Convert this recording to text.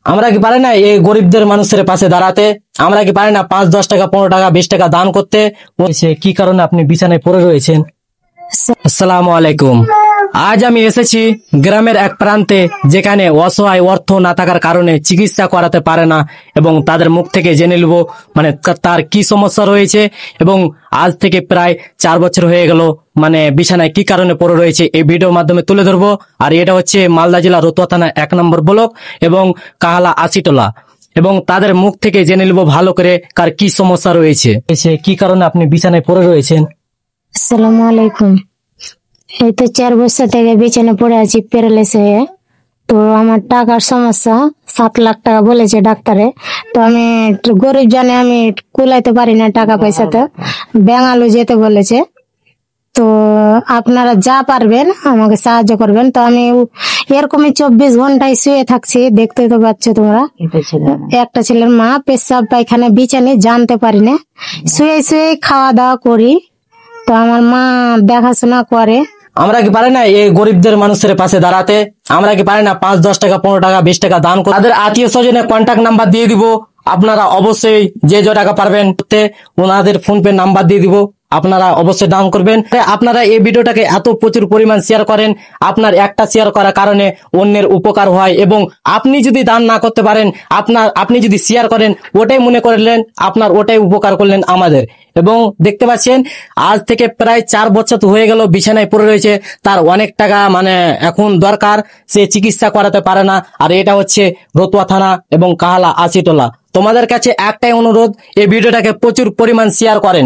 আমরা কি পারি না এই গরিবদের মানুষের পাশে দাঁড়াতে? আমরা কি পারি না 5, 10 টাকা, 15 টাকা, 20 টাকা দান করতে? কি কারণে আপনি বিছানায় পড়ে রয়েছেন? আসসালামু আলাইকুম। আজ আমি এসেছি গ্রামের এক প্রান্তে, যেখানে অসহায় অর্থ না থাকার কারণে চিকিৎসা করাতে পারে না, এবং তাদের মুখ থেকে জেনে নেব মানে তার কি সমস্যা রয়েছে, এবং আজ থেকে প্রায় 4 বছর হয়ে গেল মানে বিছানায় কি কারণে পড়ে রয়েছে এই ভিডিওর মাধ্যমে তুলে ধরবো। আর এটা হচ্ছে মালদা জেলা রতুয়া থানা 1 নম্বর ব্লক এবং কাহালা আশিটোলা, এবং তাদের মুখ থেকে জেনে নেব ভালো করে কার কি সমস্যা রয়েছে, কি কারণে আপনি বিছানায় পড়ে রয়েছেন। আসসালামু আলাইকুম। এই তো 4 বছর থেকে বিছানা পড়ে আছি প্যারালাইসিস হয়ে। তো আমার টাকার সমস্যা, 7 লাখ টাকা বলেছে ডাক্তারে। তো আমি একটু গরিব জানে, আমি কুলাইতে পারি না টাকা পয়সাতে, বেঙ্গালু যেতে বলেছে। তো আপনারা যা পারবেন আমাকে সাহায্য করবেন। তো আমি এরকমই 24 ঘন্টায় শুয়ে থাকছি, দেখতে তো পাচ্ছ তোমরা। একটা ছেলের মা, পেশাব পায়খানা বিছানে জানতে পারি না, শুয়ে শুয়ে খাওয়া দাওয়া করি। তো আমার মা দেখাশোনা করে। আমরা কি পারি না এই গরিবদের মানুষের পাশে দাঁড়াতে? আমরা কি পারি না 5, 10 টাকা, 15 টাকা, 20 টাকা দান করে তাদের আত্মীয় স্বজনের কন্ট্যাক্ট নাম্বার দিয়ে দিব। আপনারা অবশ্যই যে টাকা পারবেন ওনাদের ফোন পে নাম্বার দিয়ে দিব, আপনারা অবশ্যই দান করবেন। আপনারা এই ভিডিওটাকে এত প্রচুর পরিমাণ শেয়ার করেন, আপনার একটা শেয়ার করার কারণে অন্যের উপকার হয়, এবং আপনি যদি দান না করতে পারেন, আপনি যদি শেয়ার করেন, ওটাই মনে করলেন আপনার, ওটাই উপকার করলেন আমাদের। এবং দেখতে পাচ্ছেন আজ থেকে প্রায় 4 বছর হয়ে গেল বিছানায় পড়ে রয়েছে, তার অনেক টাকা মানে এখন দরকার, সে চিকিৎসা করাতে পারে না। আর এটা হচ্ছে রতুয়া থানা এবং কাহালা আশিটোলা। তোমাদের কাছে একটাই অনুরোধ, এই ভিডিওটাকে প্রচুর পরিমাণ শেয়ার করেন,